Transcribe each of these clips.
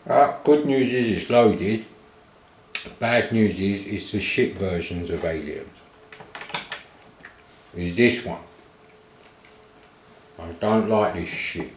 Good news is it's loaded. Bad news is it's the shit versions of Aliens. Is this one. I don't like this shit.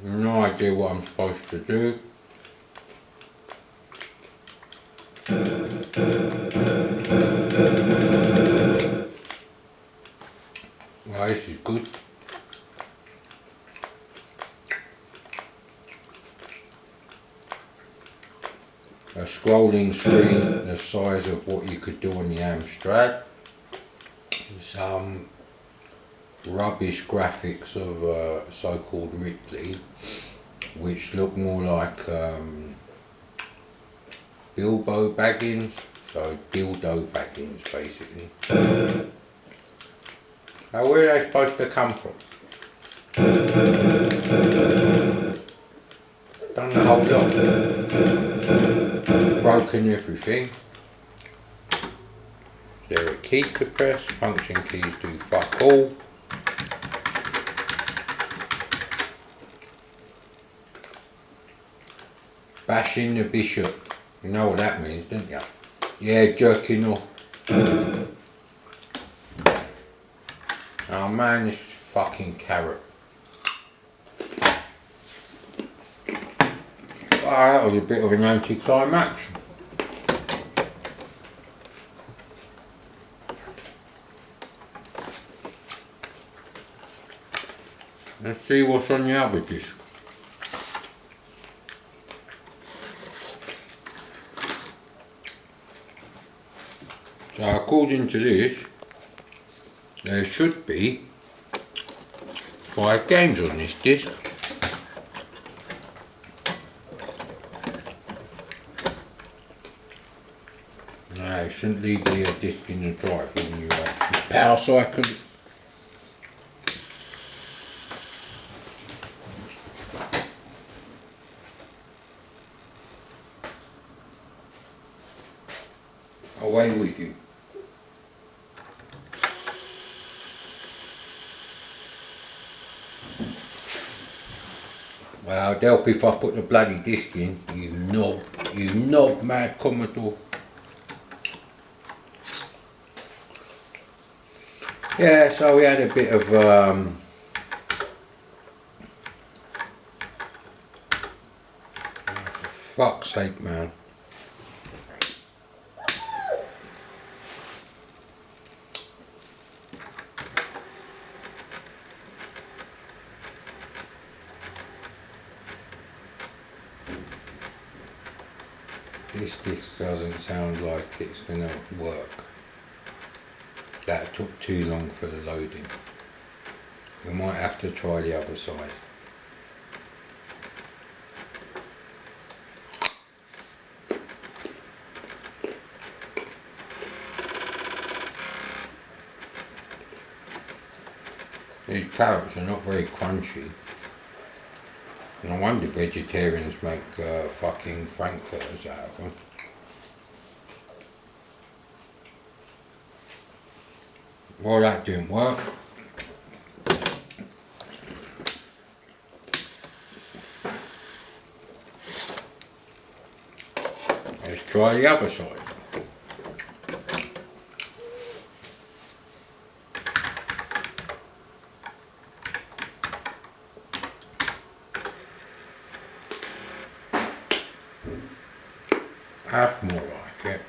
No idea what I'm supposed to do. Well, this is good. A scrolling screen the size of what you could do on the Amstrad. Some rubbish graphics of so-called Ripley, which look more like Bilbo Baggins, so dildo Baggins basically. Now where are they supposed to come from? Done the whole lot. Broken everything. Is there a key to press? Function keys do fuck all. Bashing the bishop. You know what that means, don't you? Yeah, jerking off. Oh man, this fucking carrot. Wow, that was a bit of an anticlimax. Let's see what's on the other disc. So according to this, there should be 5 games on this disc. No, you shouldn't leave the disc in the drive when you power cycle. Away with you. Well, I'd help if I put the bloody disc in, you knob mad Commodore. Yeah, so we had a bit of for fuck's sake, man. This disc doesn't sound like it's gonna work. That took too long for the loading. We might have to try the other side. These carrots are not very crunchy. No wonder vegetarians make fucking frankfurters out of them. Well, that didn't work. Let's try the other side. Half more like it.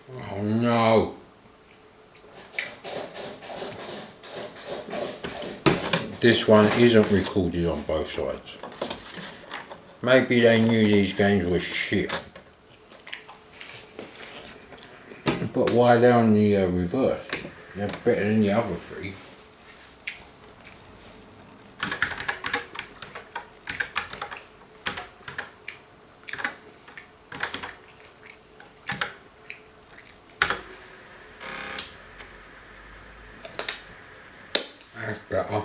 Oh no. This one isn't recorded on both sides. Maybe they knew these games were shit. But why are they on the reverse? They're better than the other 3. That's better.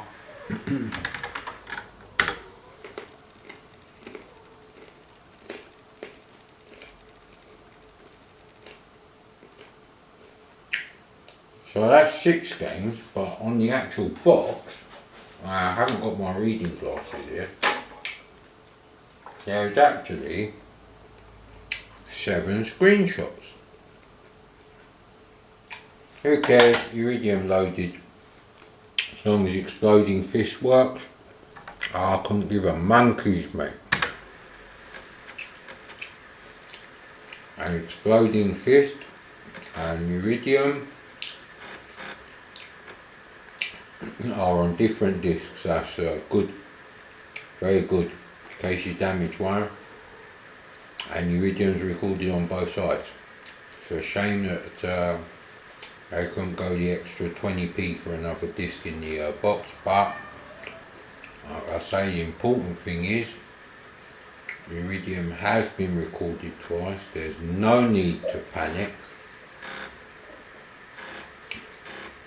So that's 6 games, but on the actual box, I haven't got my reading glasses here. There's actually 7 screenshots. Who cares? Iridium loaded. As long as Exploding Fist works, I couldn't give a monkey's, mate. And Exploding Fist and Iridium are on different discs. That's good, very good, in case you damage one. And Iridium's recorded on both sides. It's a shame that they couldn't go the extra 20p for another disc in the box, but like I say, the important thing is Iridium has been recorded twice. There's no need to panic.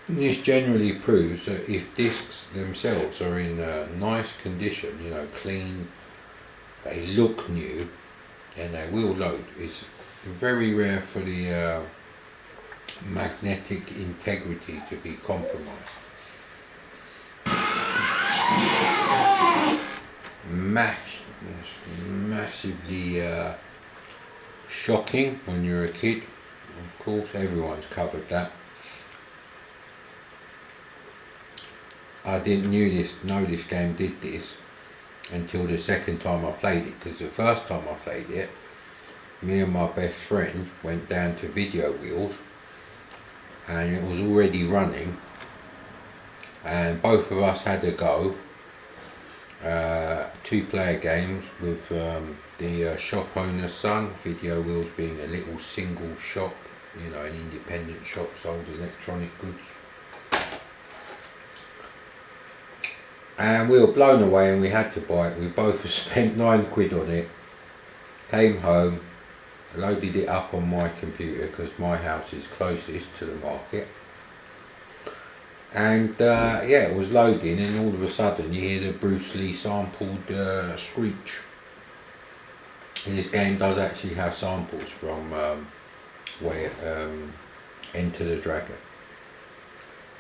This generally proves that if discs themselves are in nice condition, you know, clean, they look new, then they will load. It's very rare for the magnetic integrity to be compromised. Massively shocking when you're a kid. Of course, everyone's covered that. I didn't know this game did this until the second time I played it, because the first time I played it, me and my best friend went down to Video Wheels and it was already running, and both of us had a go. 2-player games with the shop owner's son, Video Wheels being a little single shop, you know, an independent shop, sold electronic goods. And we were blown away and we had to buy it. We both spent £9 on it, came home, loaded it up on my computer because my house is closest to the market. And yeah, it was loading, and all of a sudden you hear the Bruce Lee sampled screech. And this game does actually have samples from Enter the Dragon.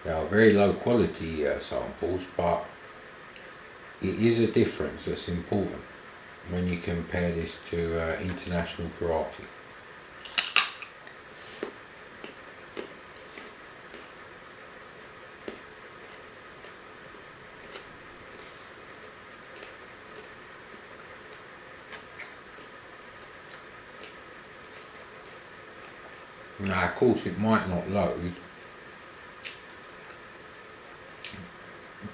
They are very low quality samples, but it is a difference that's important when you compare this to International Karate. Now, of course, it might not load,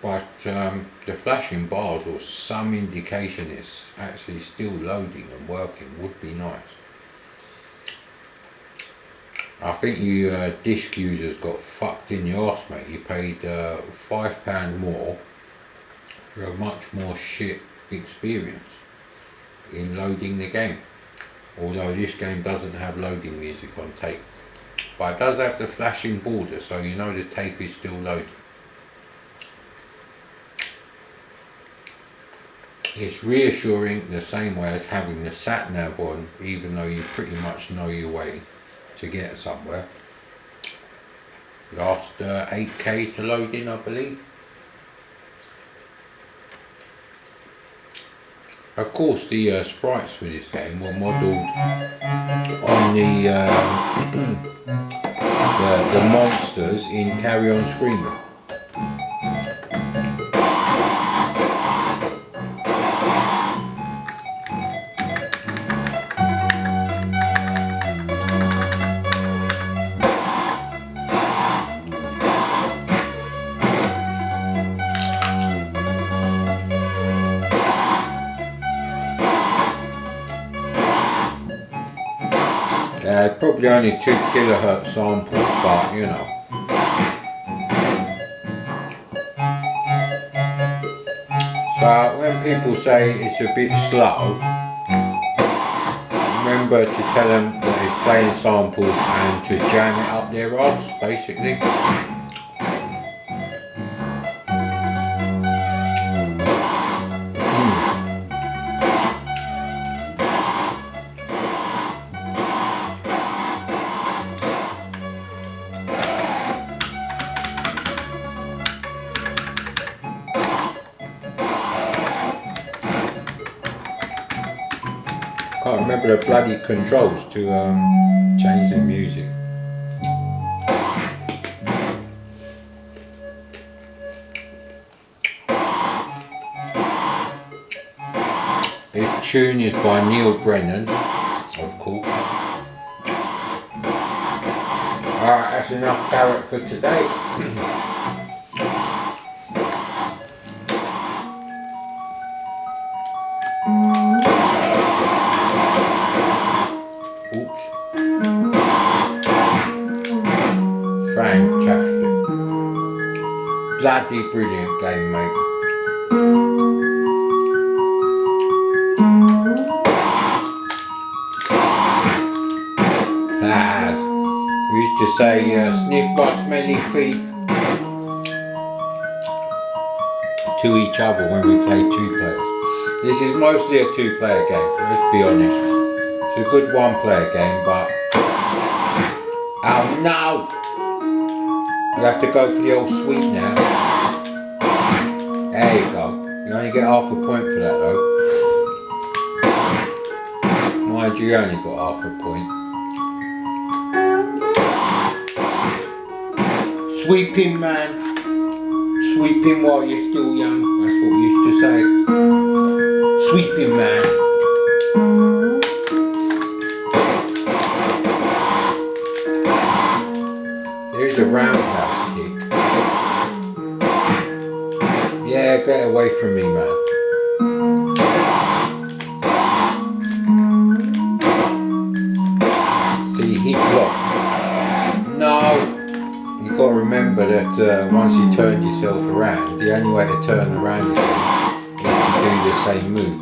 but the flashing bars or some indication it's actually still loading and working would be nice. I think you disc users got fucked in the arse, mate. You paid £5 more for a much more shit experience in loading the game. Although this game doesn't have loading music on tape, but it does have the flashing border, so you know the tape is still loading. It's reassuring the same way as having the sat nav on, even though you pretty much know your way to get somewhere. Last 8K to load in, I believe. Of course, the sprites for this game were modelled on the monsters in Carry On Screaming. Probably only 2 kilohertz samples, but you know. So when people say it's a bit slow, remember to tell them that it's playing samples and to jam it up their arse, basically. can't remember the bloody controls to change the music. This tune is by Neil Brennan, of course. Alright, that's enough carrot for today. Oops. Fantastic. Bloody brilliant game, mate. We used to say, sniff my smelly feet to each other when we play two players. This is mostly a two-player game, let's be honest. It's a good one-player game, but... Oh no! You have to go for the old sweep now. There you go. You only get half a point for that though. Mind you, only got half a point. Sweep him, man. Sweep him while you're still young. That's what we used to say. Sweep him, man. There's a roundhouse kick. Yeah, get away from me, man. See, he blocks. No! You've got to remember that once you turn yourself around, the only way to turn around again is to do the same move.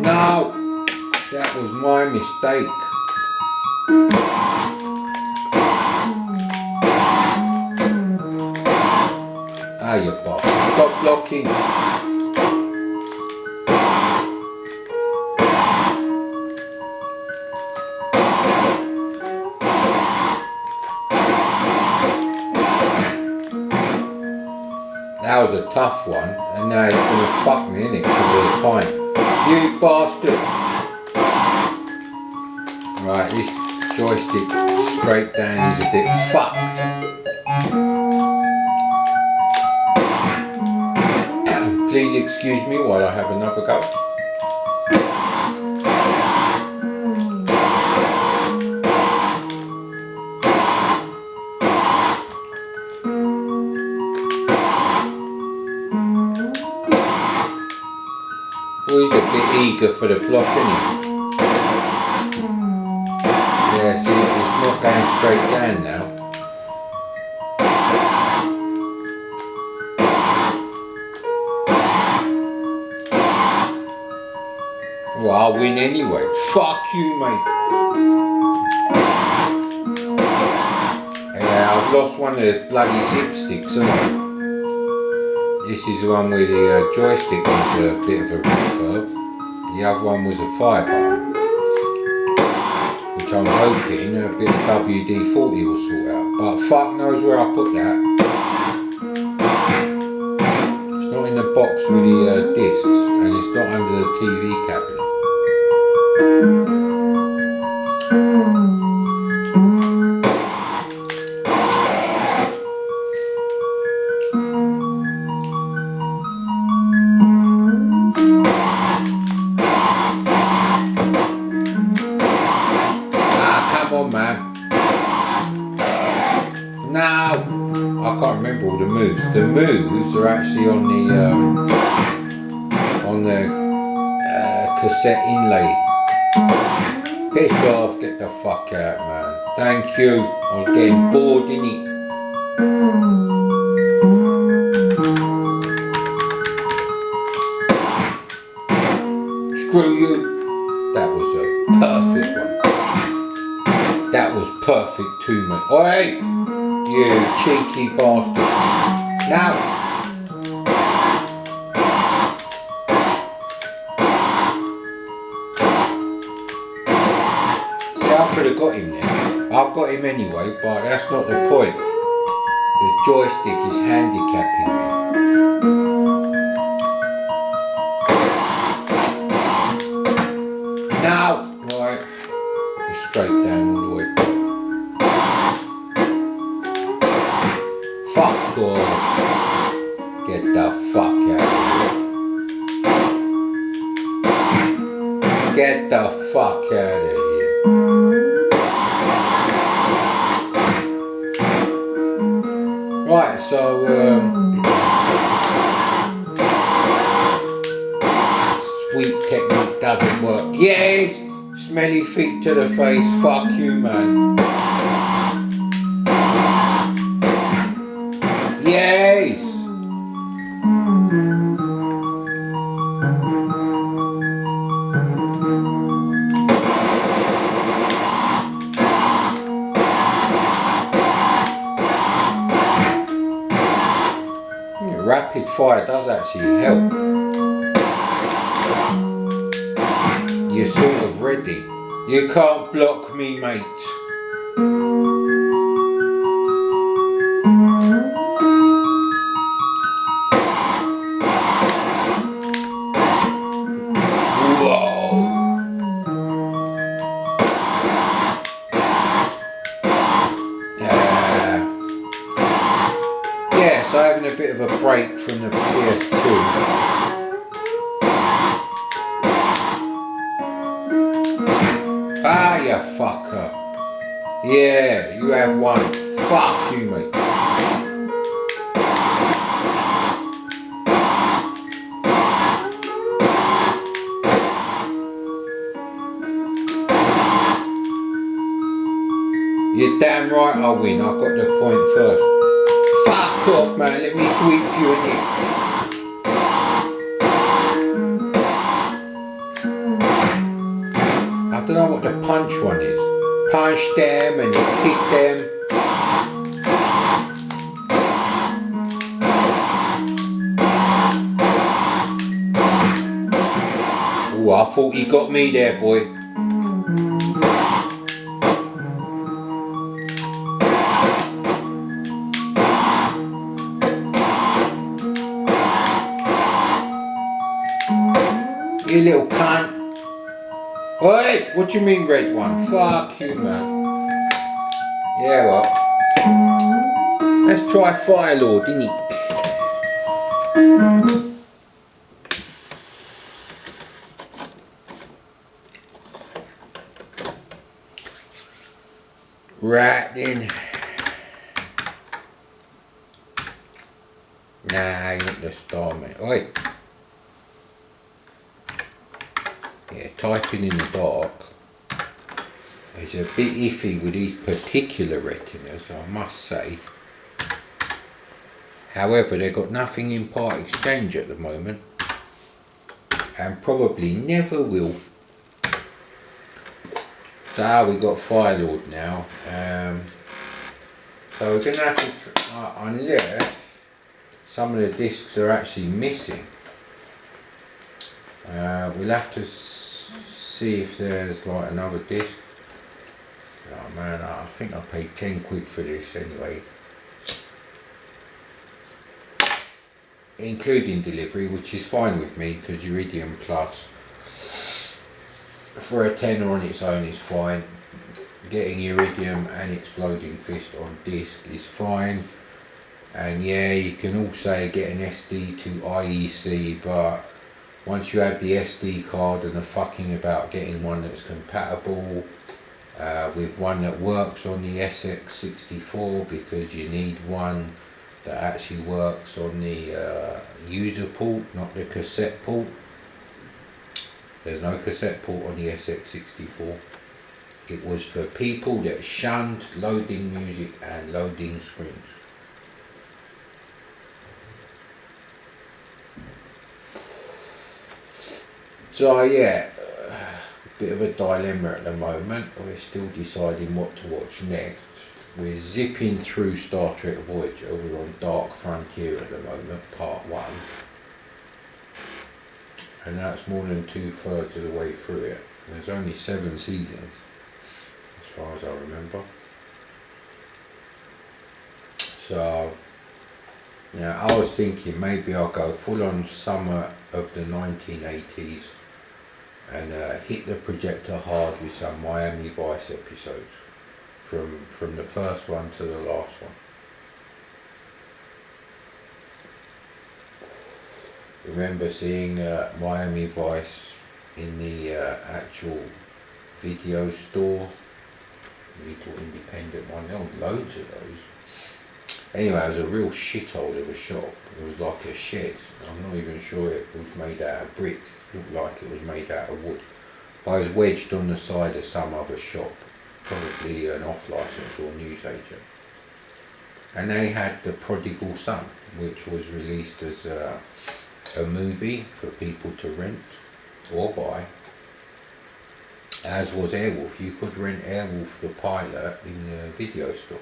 No! That was my mistake. Ah, you bastard. Stop blocking. That was a tough one, and now he's going to fuck me in it because of the time. You bastard! Right, this joystick straight down is a bit fucked. Please excuse me while I have another go. He's a bit eager for the block, isn't he? Yeah, see, it's not going straight down now. Well, I'll win anyway. Fuck you, mate. Yeah, I've lost one of the bloody zip sticks, haven't I? This is the one where the joystick needs a bit of a refurb. The other one was a fire button, which I'm hoping a bit of WD-40 will sort out. But fuck knows where I put that. It's not in the box with the discs, and it's not under the TV cabinet. The moves are actually on the cassette inlay. Piss off, get the fuck out, man. Thank you. I'm getting bored, innit? Screw you. That was a perfect one. That was perfect too, mate. Oi! You cheeky bastard. Now, I could have got him there. I've got him anyway, but that's not the point. The joystick is handicapping me. Now! Right. It's straight down all the way. Fuck off. Get the fuck out of here. Get the fuck out of here. Right, so sweep technique doesn't work. Yes! Smelly feet to the face, fuck you, man. Yes! Rapid fire does actually help. You're sort of ready. You can't block me, mate. Yeah, so having a bit of a break from the PS2. Ah, you fucker. Yeah, you have one. Fuck you, mate. You're damn right I'll win. I got the point first. Fuck off, man. Let me sweep you in here. I don't know what the punch one is. Punch them and you kick them. Oh, I thought you got me there, boy. You little cunt. Oi, what do you mean red one? Fuck you, man. Yeah, well. Let's try Firelord, innit? Right then. Nah, you want the star, mate. Oi. Yeah, typing in the dark is a bit iffy with these particular retinas, I must say. However, they've got nothing in part exchange at the moment, and probably never will. So we got Firelord now. So we're going to have to, unless some of the discs are actually missing, we'll have to see if there's like another disc. Oh man, I think I paid 10 quid for this anyway, including delivery, which is fine with me because Iridium Plus for a tenner on its own is fine. Getting Iridium and Exploding Fist on disc is fine, and yeah, you can also get an SD to IEC, but once you have the SD card and are fucking about getting one that's compatible with one that works on the SX64, because you need one that actually works on the user port, not the cassette port. There's no cassette port on the SX64. It was for people that shunned loading music and loading screens. So yeah, a bit of a dilemma at the moment. We're still deciding what to watch next. We're zipping through Star Trek Voyager. We're on Dark Frontier at the moment, part 1. And that's more than 2/3 of the way through it. There's only 7 seasons. far as I remember. So, yeah, I was thinking maybe I'll go full on summer of the 1980s and hit the projector hard with some Miami Vice episodes from the first one to the last one. Remember seeing Miami Vice in the actual video store, little independent one. There were loads of those. Anyway, it was a real shithole of a shop. It was like a shed. I'm not even sure it was made out of brick. It looked like it was made out of wood. I was wedged on the side of some other shop, probably an off license or newsagent. And they had The Prodigal Son, which was released as a movie for people to rent or buy. As was Airwolf. You could rent Airwolf the pilot in the video store.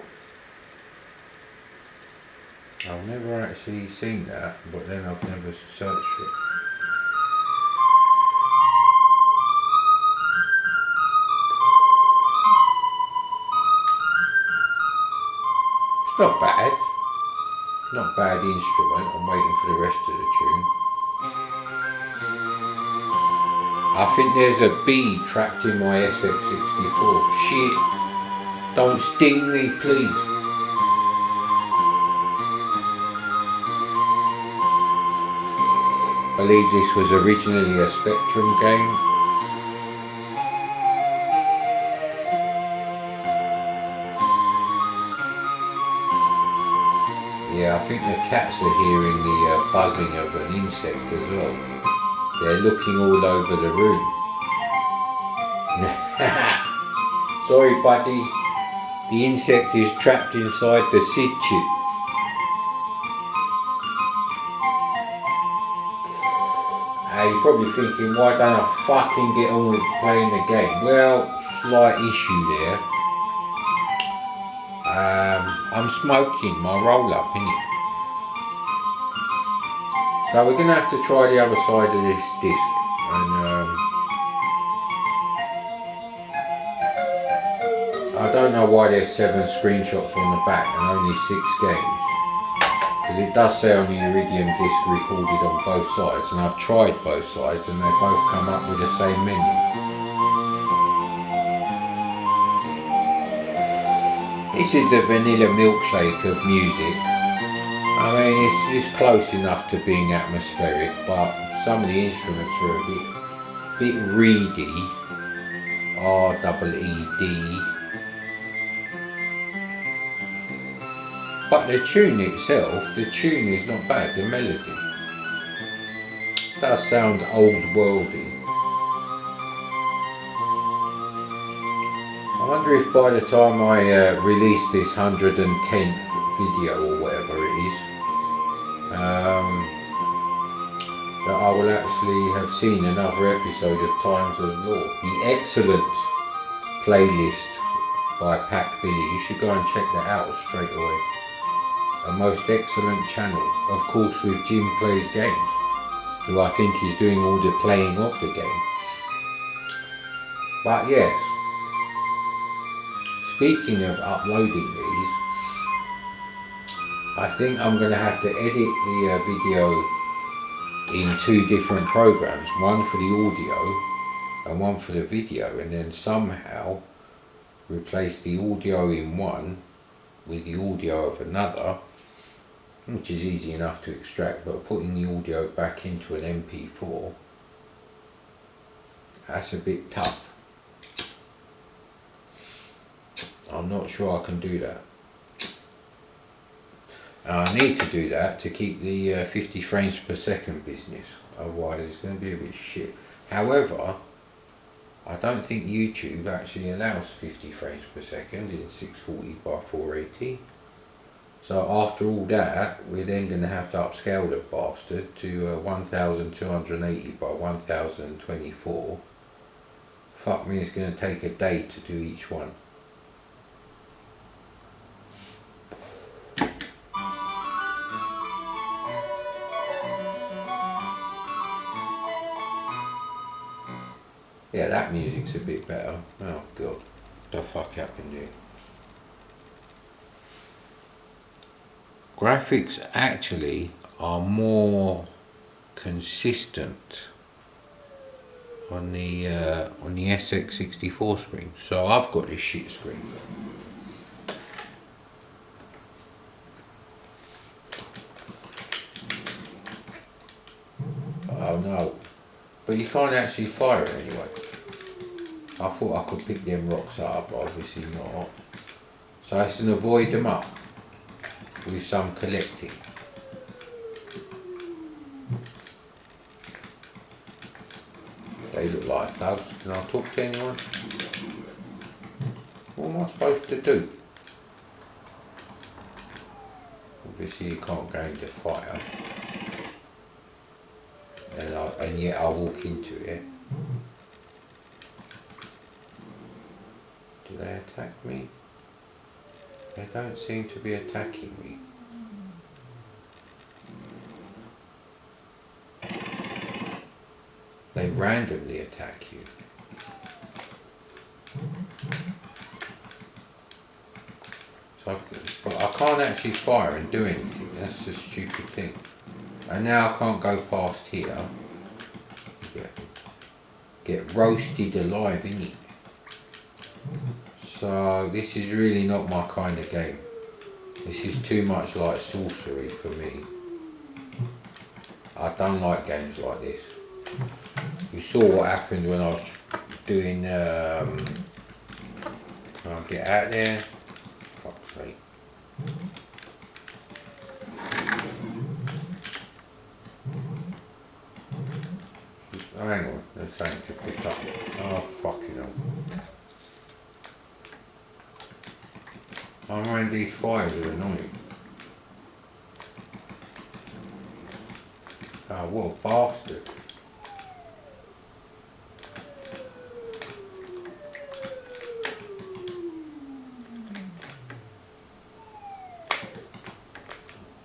I've never actually seen that, but then I've never searched for it. It's not bad. Not bad instrument. I'm waiting for the rest of the tune. I think there's a bee trapped in my SX64. Shit. Don't sting me, please. I believe this was originally a Spectrum game. Yeah, I think the cats are hearing the buzzing of an insect as well. They're looking all over the room. Sorry buddy, the insect is trapped inside the situ. You're probably thinking, why don't I fucking get on with playing the game? Well, slight issue there. I'm smoking my roll up, innit? So we're gonna have to try the other side of this disc, and I don't know why there's 7 screenshots on the back and only 6 games. Because it does say on the Iridium disc recorded on both sides, and I've tried both sides and they both come up with the same menu. This is the vanilla milkshake of music. I mean, it's close enough to being atmospheric, but some of the instruments are a bit reedy. R-E-E-D. But the tune itself, the tune is not bad, the melody. It does sound old worldy. I wonder if by the time I release this 110th video or whatever it is, that I will actually have seen another episode of Times of Law. The excellent playlist by Pac Billy. You should go and check that out straight away. A most excellent channel, of course, with Jim Plays Games, who I think is doing all the playing of the game. But yes, speaking of uploading these, I think I'm going to have to edit the video in 2 different programs, one for the audio and one for the video, and then somehow replace the audio in one with the audio of another, which is easy enough to extract, but putting the audio back into an MP4, that's a bit tough. I'm not sure I can do that. I need to do that to keep the 50 frames per second business, otherwise it's going to be a bit shit. However, I don't think YouTube actually allows 50 frames per second in 640 by 480. So after all that, we're then going to have to upscale the bastard to 1280 by 1024. Fuck me, it's going to take a day to do each one. Yeah, that music's a bit better. Oh god. The fuck happened here? Graphics actually are more consistent on the SX64 screen. So I've got this shit screen. Oh no. But you can't actually fire it anyway. I thought I could pick them rocks up, but obviously not. So I have to avoid them up with some collecting. They look like doves. Can I talk to anyone? What am I supposed to do? Obviously you can't go into fire. And yet I walk into it. Do they attack me? They don't seem to be attacking me. They randomly attack you. So but I can't actually fire and do anything. That's the stupid thing. And now I can't go past here. Get roasted alive, innit? So this is really not my kind of game. This is too much like sorcery for me. I don't like games like this. You saw what happened when I was doing I'll get out there. Fuck's sake. Oh, hang on, there's something to pick up. Oh fucking hell. I mean, these fires are annoying. Oh, what a bastard.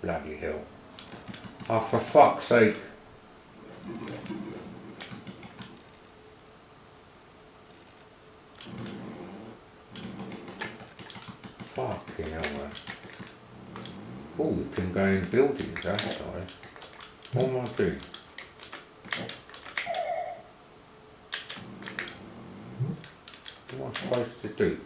Bloody hell. Oh, for fuck's sake. Fucking hell, man. Oh, we can go in buildings, that's nice. What am I doing? What am I supposed to do?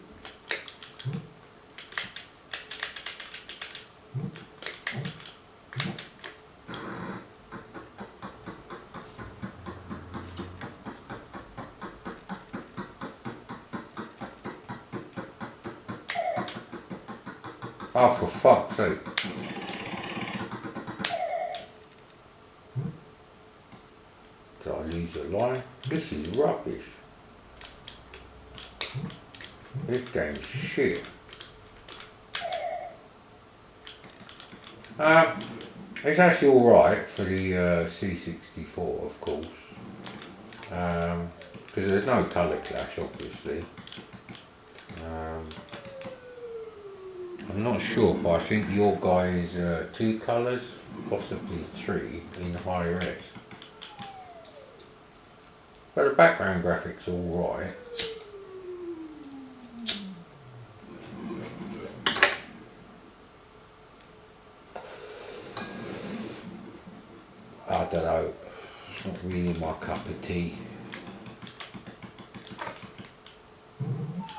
Oh, for fuck's sake. Did I lose a line? This is rubbish. This game's shit. It's actually alright for the C64, of course. Because there's no colour clash, obviously. I'm not sure, but I think your guy is 2 colours, possibly 3 in high res. But the background graphics are alright. I don't know, it's not really my cup of tea.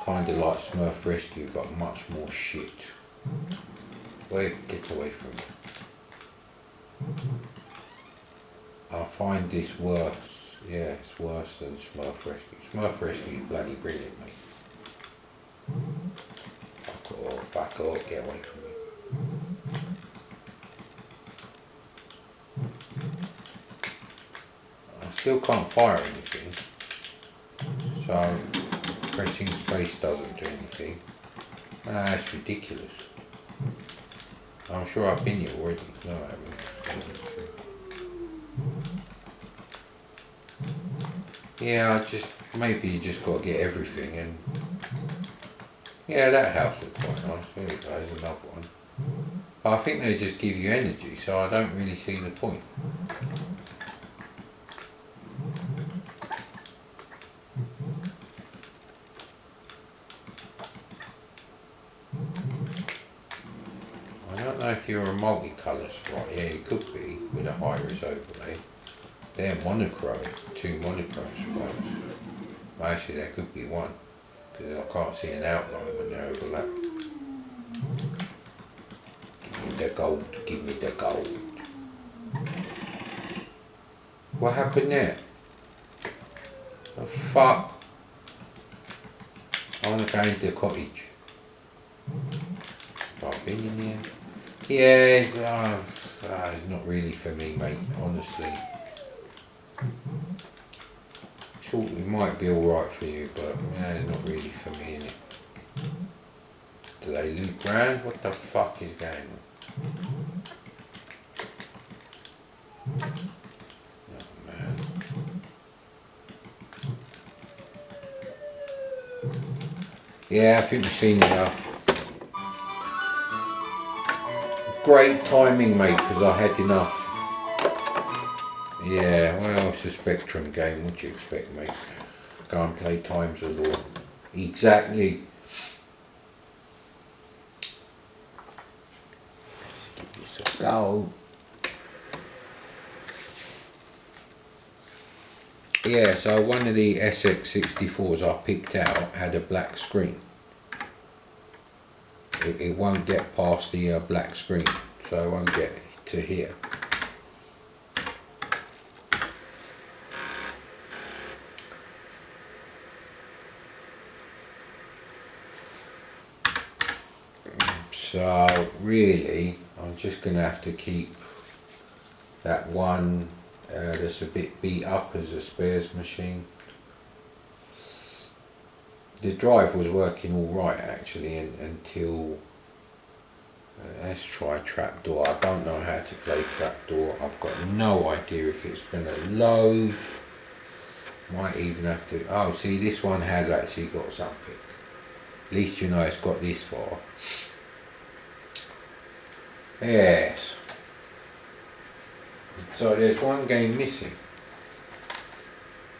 Kind of like Smurf Rescue, but much more shit. Get away from me. I find this worse. Yeah, it's worse than Smurf Rescue. Smurf Rescue is bloody brilliant, mate. Fuck off, get away from me. I still can't fire anything. So pressing space doesn't do anything. That's ridiculous. I'm sure I've been here already. No, I haven't. Yeah, maybe you just got to get everything and... Yeah, that house looks quite nice. There we go, there's another one. But I think they just give you energy, so I don't really see the point. know if you're a multicolour sprite. Yeah, you could be with a high-res overlay. They're monochrome, 2 monochrome sprites. Well, actually, there could be one, because I can't see an outline when they overlap. Give me the gold, give me the gold. What happened there? The fuck? I want to go into the cottage. I've been in here. Yeah, it's not really for me, mate, honestly. Thought it might be alright for you, but yeah, it's not really for me, innit? Do they loot brand? What the fuck is going on? Oh man. Yeah, I think we've seen enough. Great timing, mate, because I had enough. Yeah, well, it's a Spectrum game, what do you expect, mate? Go and play Times of Law. Exactly. Give this a go. Yeah, so one of the SX64s I picked out had a black screen. It won't get past the black screen, so it won't get to here. So really, I'm just going to have to keep that one that's a bit beat up as a spares machine. The drive was working all right actually until let's try Trapdoor. I don't know how to play Trapdoor. I've got no idea if it's going to load. Might even have to. Oh, see, this one has actually got something. At least you know it's got this far. Yes. So there's one game missing.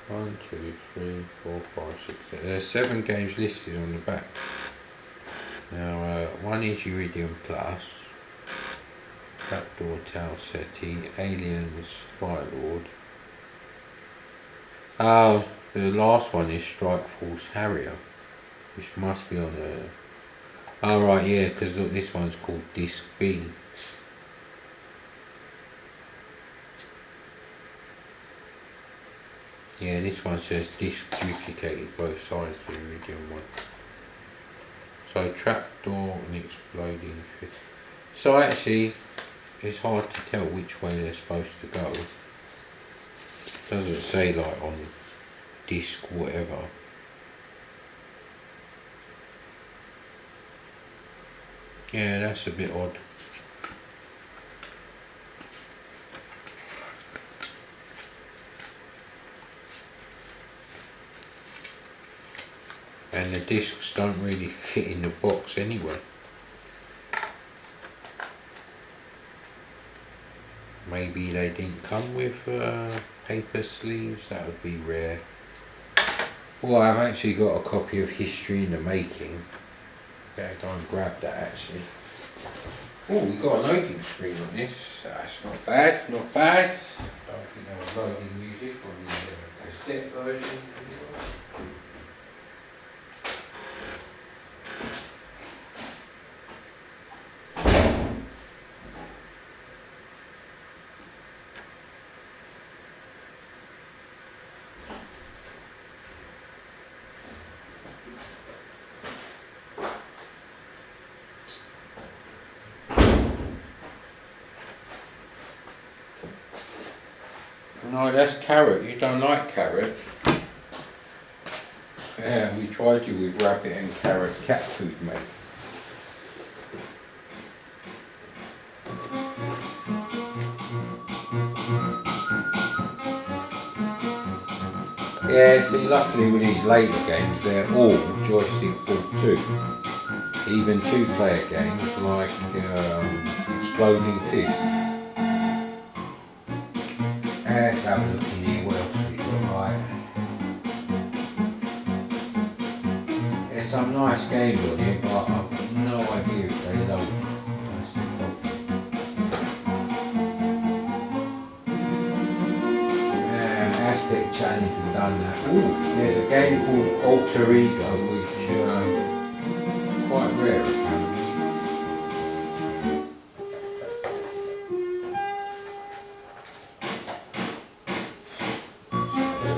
1, 2, 3, 4, 5, 6, 7. There's 7 games listed on the back. Now, one is Iridium Plus, Trapdoor Tower Settee, Aliens, Firelord. Oh, the last one is Strike Force Harrier, which must be on a. Oh right, yeah, because look, this one's called Disc B. Yeah, this one says disc duplicated both sides of the Iridium one. So Trapdoor and Exploding Fish. So actually, it's hard to tell which way they're supposed to go. Doesn't say like on disc whatever. Yeah, that's a bit odd. And the discs don't really fit in the box anyway. Maybe they didn't come with paper sleeves, that would be rare. Well, I've actually got a copy of History in the Making. Better go and grab that actually. Oh, we've got a loading screen on this. That's not bad, not bad. I don't think there was loading music on the cassette version. No, that's carrot. You don't like carrot. Yeah, we tried you with rabbit and carrot cat food, mate. Yeah, see, luckily with these later games, they're all joystick port 2. Even 2-player games like Exploding Fist. Let's have a look in here, what else we got, right. There's some nice games on here, but I've got no idea if they load. That's the problem. challenge and done that. Ooh, there's a game called Alter Ego, which is quite rare apparently.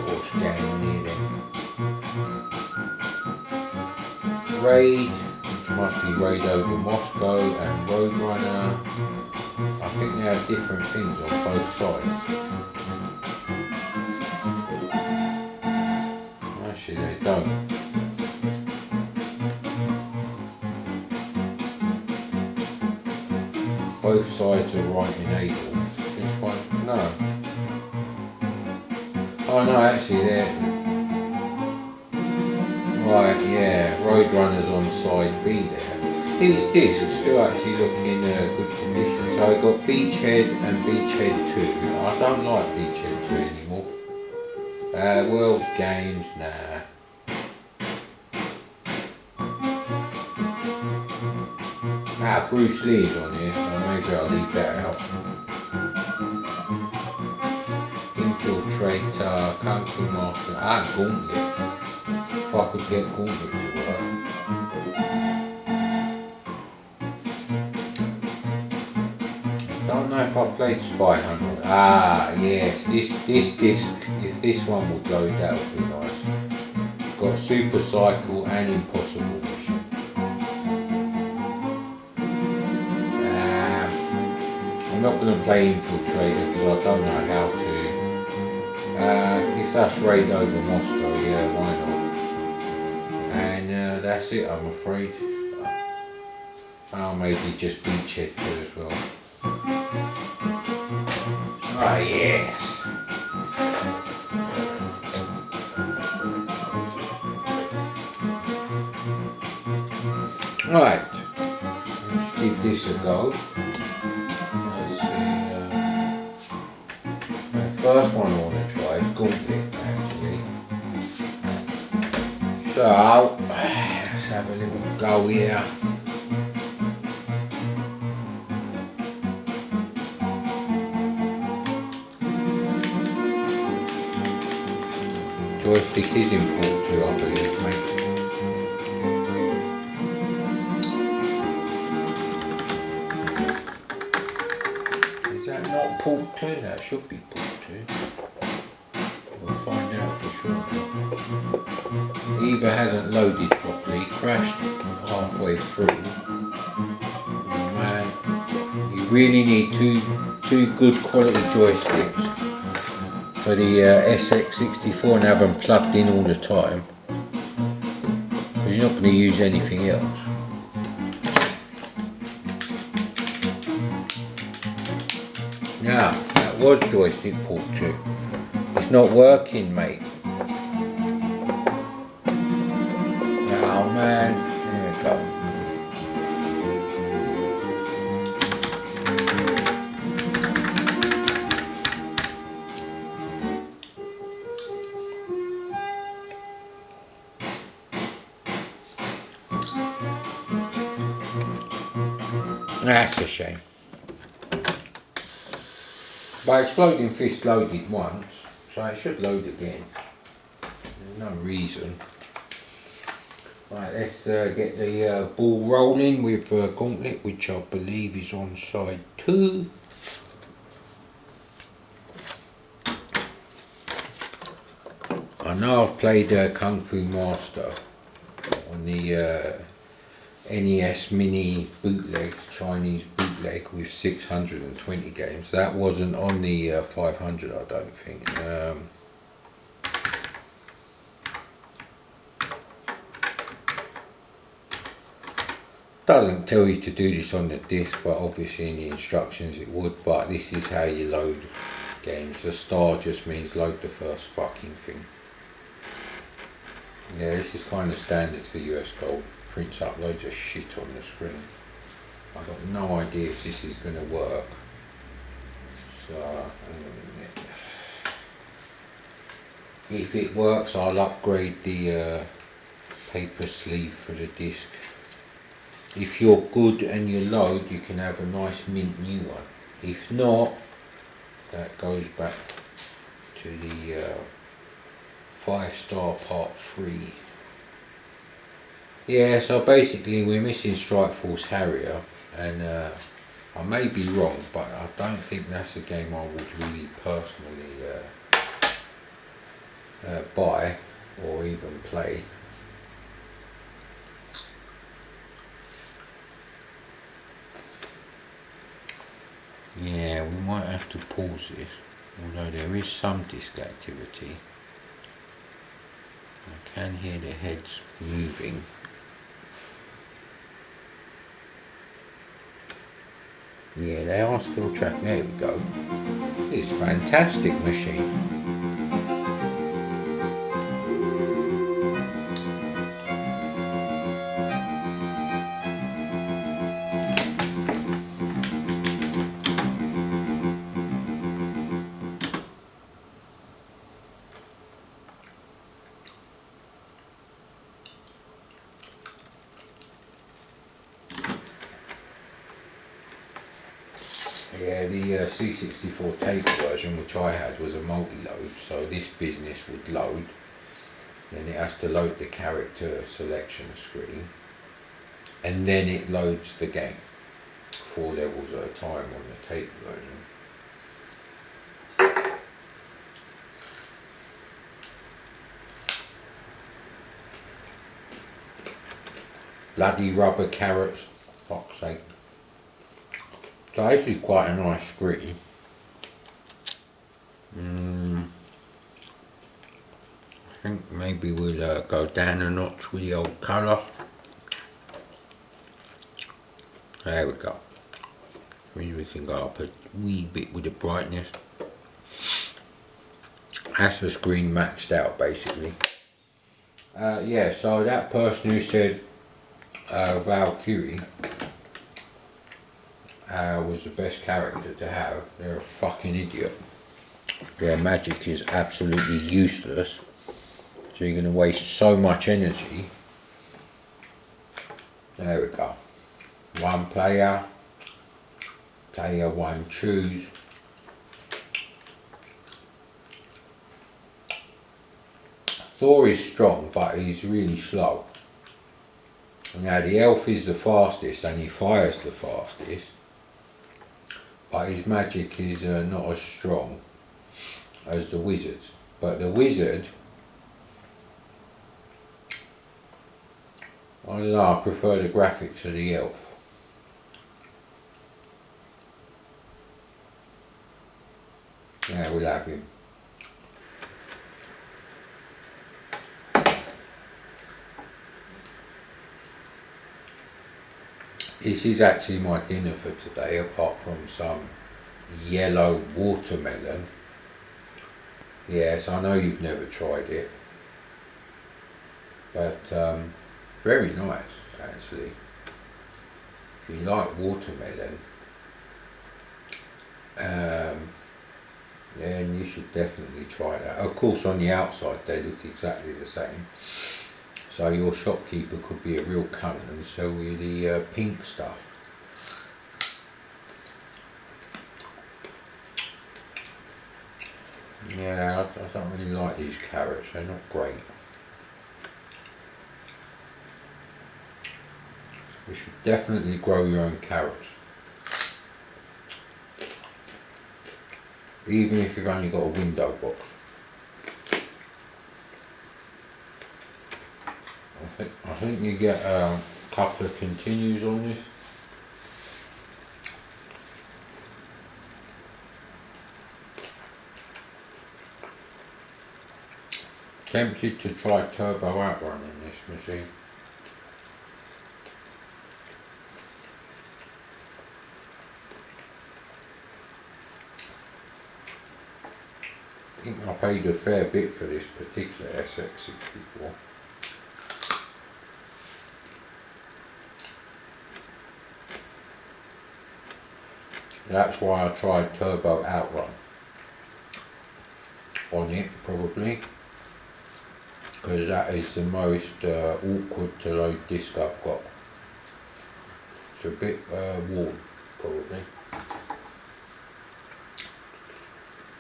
What's game near there? Raid, which must be Raid over Moscow, and Roadrunner. I think they have different things on both sides. Actually they don't. Both sides are right enabled. This one, no. Oh no, actually they're... Right, yeah, Roadrunner's on side B there. These discs still actually look in good condition. So I've got Beachhead and Beachhead 2. I don't like Beachhead 2 anymore. World Games, nah. Bruce Lee's on here, so maybe I'll leave that out. Infiltrator, Kung Fu Master, Gauntlet. If I could get Gauntlet to work. Don't know if I played Spy Hunter. Yes, this disc, if this one would load, that would be nice. Got Super Cycle and Impossible Mission. I'm not going to play Infiltrator because I don't know how to. If that's Raid over Moscow, yeah, why not? And that's it, I'm afraid. Oh, maybe just Beachhead 2 as well. Oh yes. Right, let's give this a go. Let's see. The first one I want to try is Gauntlet, actually. So let's have a little go here. Joystick is important too, I believe, mate. Is that not port 2? That should be port 2. We'll find out for sure. Either hasn't loaded properly, crashed halfway through. Oh, man, you really need two good quality joysticks for the SX64 and have them plugged in all the time, because you're not going to use anything else. Now, that was joystick port 2. It's not working, mate. Oh man, there we go. That's a shame. But Exploding Fist loaded once, so it should load again. There's no reason. Right, let's get the ball rolling with Gauntlet, which I believe is on side 2. I know I've played Kung Fu Master on the NES Mini bootleg, Chinese bootleg with 620 games. That wasn't on the 500, I don't think. Doesn't tell you to do this on the disc, but obviously in the instructions it would. But this is how you load games. The star just means load the first fucking thing. Yeah, this is kind of standard for US Gold. Prints up loads of shit on the screen. I've got no idea if this is going to work. So, hang on a minute. If it works, I'll upgrade the paper sleeve for the disc. If you're good and you load, you can have a nice mint new one. If not, that goes back to the 5-star part 3. Yeah, so basically we're missing Strike Force Harrier, and I may be wrong, but I don't think that's a game I would really personally buy or even play. Yeah, we might have to pause this, although there is some disc activity. I can hear the heads moving. Yeah, they are still trapped. There we go. It's a fantastic machine. Yeah, the C64 table version, which I had, was a multi-load, so this business would load, then it has to load the character selection screen, and then it loads the game, 4 levels at a time on the tape version. Bloody rubber carrots, fuck's sake. So this is quite a nice screen. I think maybe we'll go down a notch with the old colour. There we go. Maybe we can go up a wee bit with the brightness. That's the screen maxed out basically. Yeah, so that person who said Valkyrie was the best character to have, they're a fucking idiot. Their magic is absolutely useless, so you're going to waste so much energy. There we go. One player, player one choose. Thor is strong, but he's really slow. Now the elf is the fastest and he fires the fastest, but his magic is not as strong as the wizard's. But the wizard, I don't know, I prefer the graphics of the elf. Yeah, we'll have him. This is actually my dinner for today, apart from some yellow watermelon. Yes, I know you've never tried it, but very nice actually. If you like watermelon, then you should definitely try that. Of course, on the outside they look exactly the same, so your shopkeeper could be a real cunt and sell you the pink stuff. Yeah, I don't really like these carrots, they're not great. You should definitely grow your own carrots. Even if you've only got a window box. I think you get a couple of continues on this. Tempted to try turbo outrun on this machine. I think I paid a fair bit for this particular SX64. That's why I tried turbo outrun on it, probably, because that is the most awkward to load disc I've got. It's a bit worn, probably.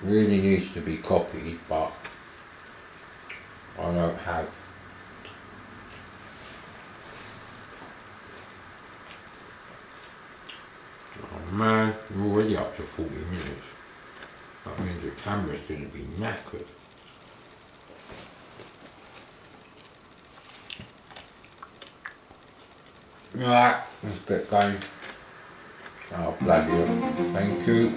Really needs to be copied, but I don't have. Oh man, we're already up to 40 minutes. That means the camera's going to be knackered. Right, let's get going. Oh bloody hell, thank you.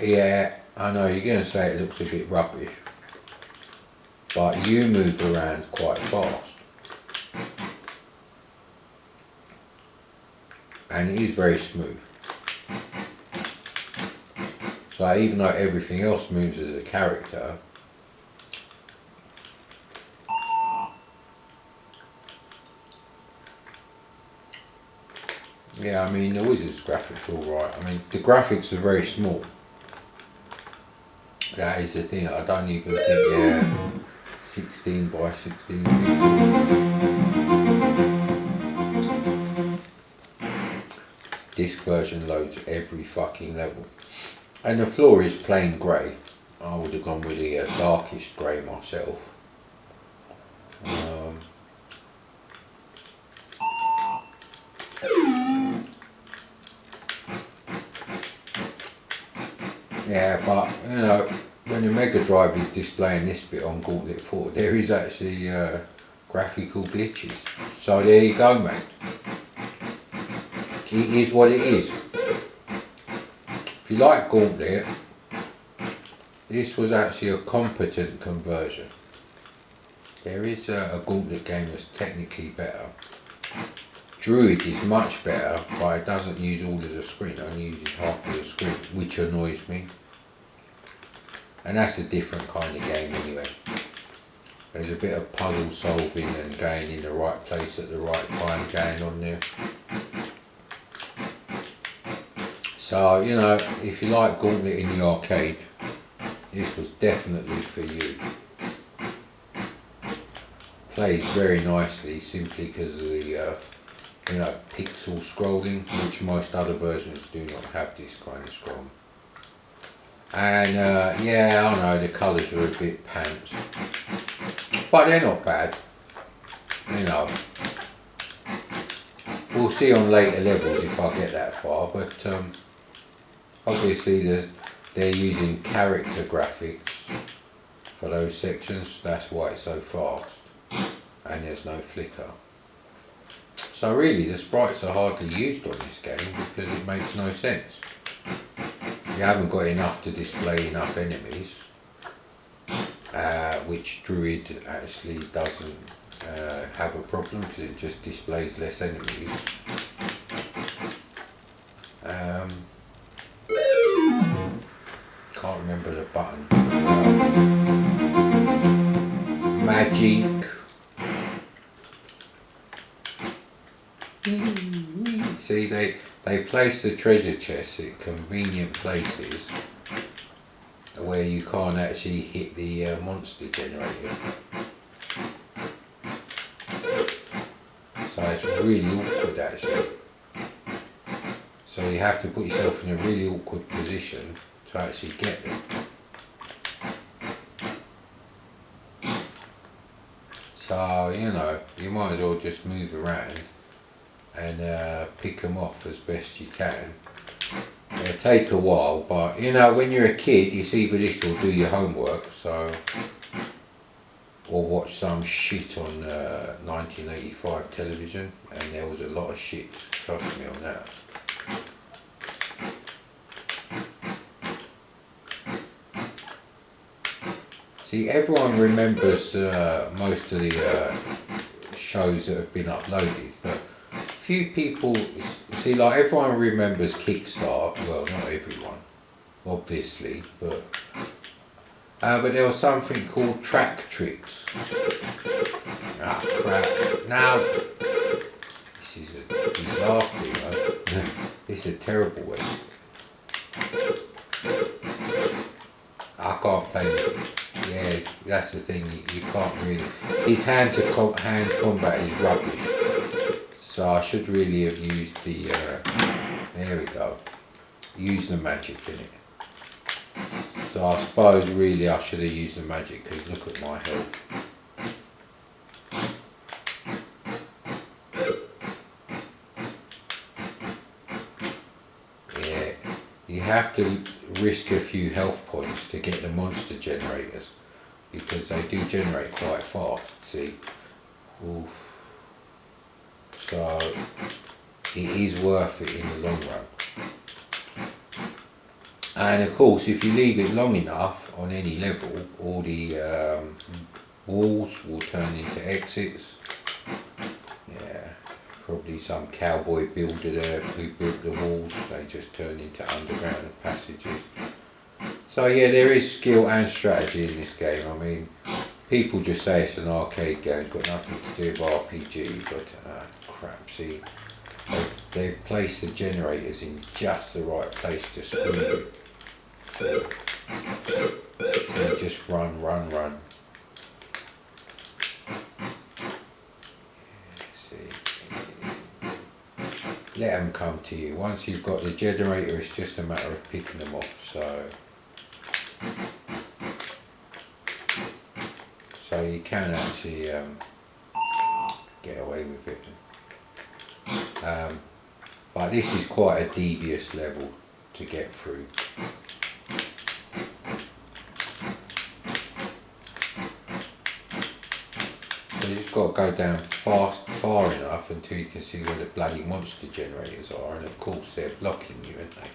Yeah, I know you're going to say it looks a bit rubbish, but you move around quite fast. And it is very smooth. So even though everything else moves as a character, yeah, I mean the Wizard's graphics are alright. I mean the graphics are very small. That is the thing, I don't even think they're 16 by 16 pixels. This version loads every fucking level. And the floor is plain grey. I would have gone with the darkest grey myself. Yeah, but you know, when the Mega Drive is displaying this bit on Gauntlet 4, there is actually graphical glitches. So there you go, mate. It is what it is. If you like Gauntlet, this was actually a competent conversion. There is a Gauntlet game that's technically better. Druid is much better, but it doesn't use all of the screen, it only uses half of the screen, which annoys me. And that's a different kind of game anyway. There's a bit of puzzle solving and going in the right place at the right time going on there. So, you know, if you like Gauntlet in the arcade, this was definitely for you. Plays very nicely simply because of the, you know, pixel scrolling, which most other versions do not have this kind of scrolling. And yeah, I know the colours are a bit pants, but they're not bad, you know. We'll see on later levels if I get that far, but obviously they're using character graphics for those sections, that's why it's so fast, and there's no flicker. So really the sprites are hardly used on this game because it makes no sense. You haven't got enough to display enough enemies, which Druid actually doesn't have a problem because it just displays less enemies. Can't remember the button. Magic. See, they place the treasure chests at convenient places where you can't actually hit the monster generator. So it's really awkward actually. So you have to put yourself in a really awkward position to actually get them. So, you know, you might as well just move around and pick them off as best you can. It'll take a while, but you know, when you're a kid, it's either this or do your homework, so, or watch some shit on 1985 television, and there was a lot of shit, trust me on that. See, everyone remembers most of the shows that have been uploaded, but few people, see, like everyone remembers Kickstart, well not everyone, obviously, but there was something called Track Tricks. Ah crap, now, this is a disaster, you know? This is a terrible way. I can't play it. Yeah, that's the thing, you can't really, his hand combat is rubbish. So I should really have used the, there we go. use the magic in it. So I suppose really I should have used the magic, because look at my health. Yeah, you have to risk a few health points to get the monster generators, because they do generate quite fast, see. Oof. So it is worth it in the long run. And of course, if you leave it long enough on any level, all the walls will turn into exits. Yeah, probably some cowboy builder there who built the walls, they just turn into underground passages. So yeah, there is skill and strategy in this game. I mean, people just say it's an arcade game, it's got nothing to do with RPG, but crap, see, they've placed the generators in just the right place to screw you. So just run. See, let them come to you. Once you've got the generator, it's just a matter of picking them off. So you can actually get away with it. But this is quite a devious level to get through. So you just got to go down far enough until you can see where the bloody monster generators are, and of course they're blocking you, aren't they?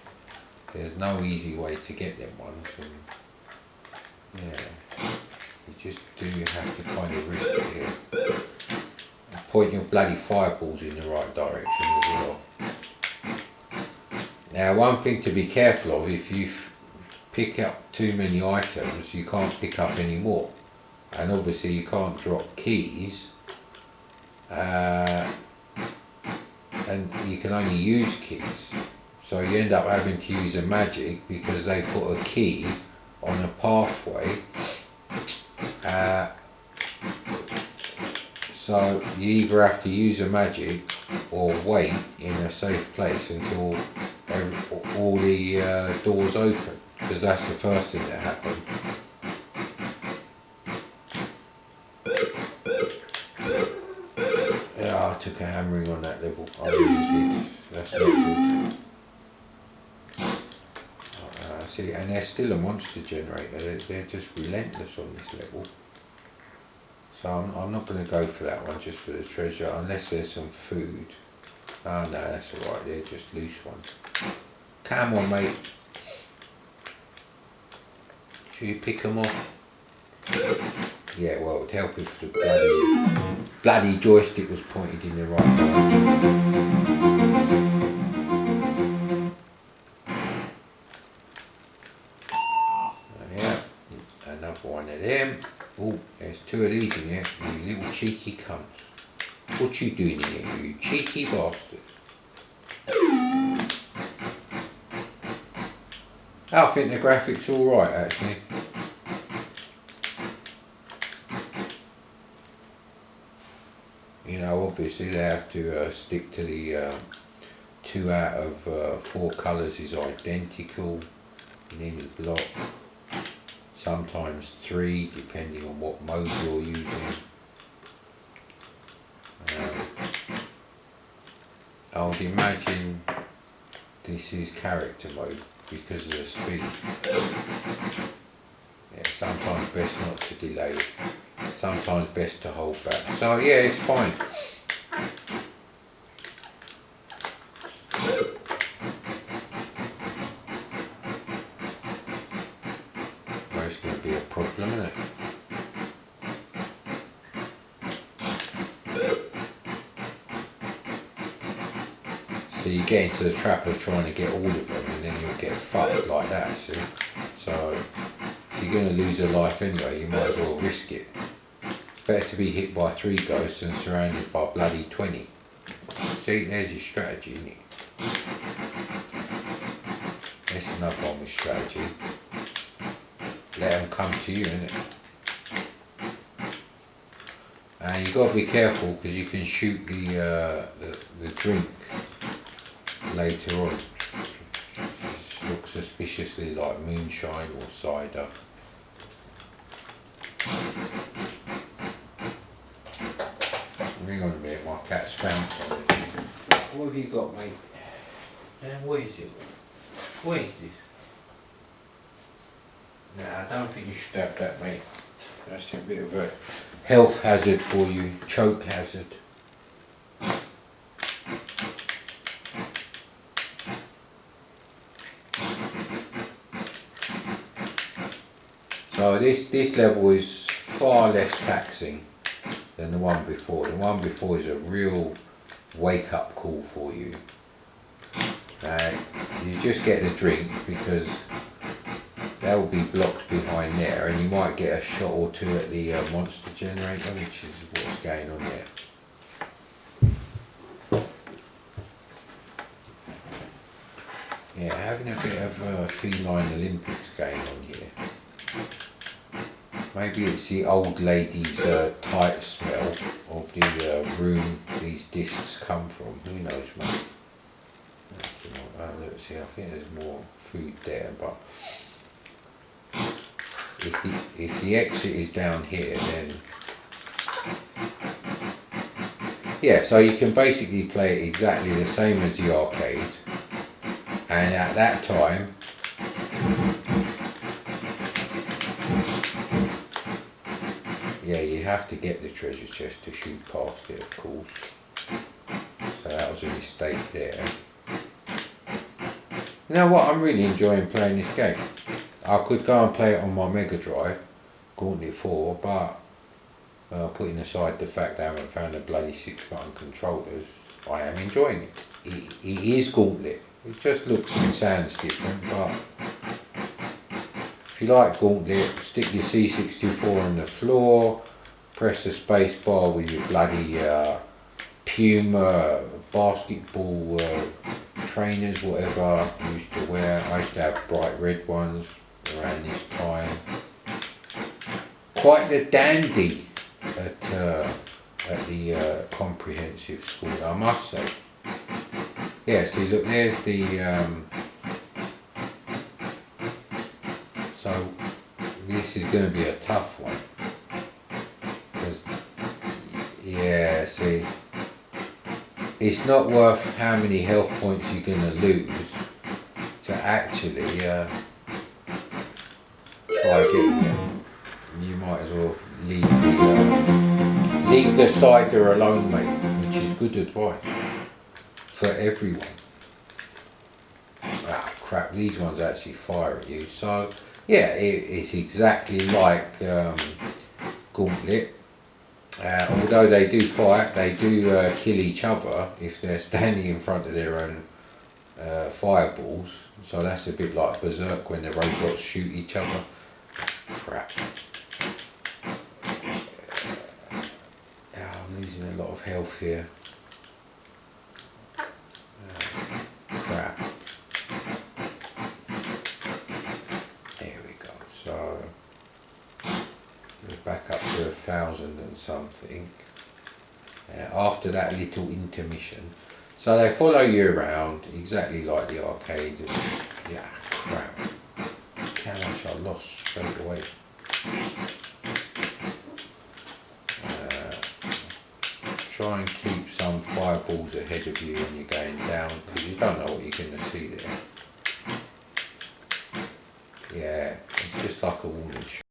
There's no easy way to get them ones, and yeah, you just do have to kind of risk it here. Point your bloody fireballs in the right direction as well. Now, one thing to be careful of, if you pick up too many items, you can't pick up any more. And obviously you can't drop keys, and you can only use keys. So you end up having to use a magic, because they put a key on a pathway. So you either have to use a magic or wait in a safe place until all the doors open, because that's the first thing that happens. Yeah, I took a hammering on that level, I really did. That's not good. See, and they're still a monster generator, they're just relentless on this level. So I'm not going to go for that one just for the treasure, unless there's some food. Oh no, that's alright, they're just loose ones. Come on, mate. Should you pick them off? Yeah, well, it would help if the bloody joystick was pointed in the right direction. Yeah, another one of them. Oh, there's two of these in here, you little cheeky cunts. What you doing in here, you cheeky bastard? I think the graphics alright actually. You know, obviously they have to stick to the 2 out of 4 colours is identical in any block. Sometimes 3, depending on what mode you're using. I would imagine this is character mode because of the speed. Yeah, sometimes best not to delay it. Sometimes best to hold back. So yeah, it's fine. It's going to be a problem, isn't it? So you get into the trap of trying to get all of them, and then you'll get fucked like that, see? So if you're going to lose a life anyway, you might as well risk it. Better to be hit by 3 ghosts than surrounded by bloody 20. See, there's your strategy, isn't it? That's another one with strategy. Let them come to you, innit? And you've got to be careful because you can shoot the drink later on. suspiciously like moonshine or cider. Hang on a minute, my cat's found something. What have you got, mate? What is it? What is this? Nah, I don't think you should have that, mate. That's a bit of a health hazard for you, choke hazard. So this level is far less taxing than the one before. The one before is a real wake up call for you. You just get the drink because they'll be blocked behind there, and you might get a shot or two at the monster generator, which is what's going on there. Yeah, having a bit of feline Olympics going on here. Maybe it's the old lady's tight smell of the room these discs come from. Who knows, mate? Let's see, I think there's more food there, but if the exit is down here, then yeah, so you can basically play it exactly the same as the arcade, and at that time yeah, you have to get the treasure chest to shoot past it, of course. So that was a mistake there. You know what, I'm really enjoying playing this game. I could go and play it on my Mega Drive, Gauntlet 4, but putting aside the fact that I haven't found the bloody 6-button controllers, I am enjoying it. It is Gauntlet. It just looks and sounds different, but if you like Gauntlet, stick your C64 on the floor, press the space bar with your bloody Puma basketball trainers, whatever I used to wear. I used to have bright red ones around this time. Quite the dandy at the comprehensive school, I must say. Yeah, see, look, there's the so this is going to be a tough one, because yeah, see, it's not worth how many health points you're going to lose to actually try getting them. You might as well leave the cider alone, mate, which is good advice for everyone. Ah, crap, these ones actually fire at you. So yeah, it's exactly like Gauntlet. Although they do fight, they do kill each other if they're standing in front of their own fireballs. So that's a bit like Berserk when the robots shoot each other. Crap. I'm losing a lot of health here. Crap. There we go. So we're back up to 1,000 and something. After that little intermission. So they follow you around exactly like the arcade. Yeah, crap. How much I lost straight away. Try and keep some fireballs ahead of you when you're going down, because you don't know what you're going to see there. Yeah, it's just like a warning shot.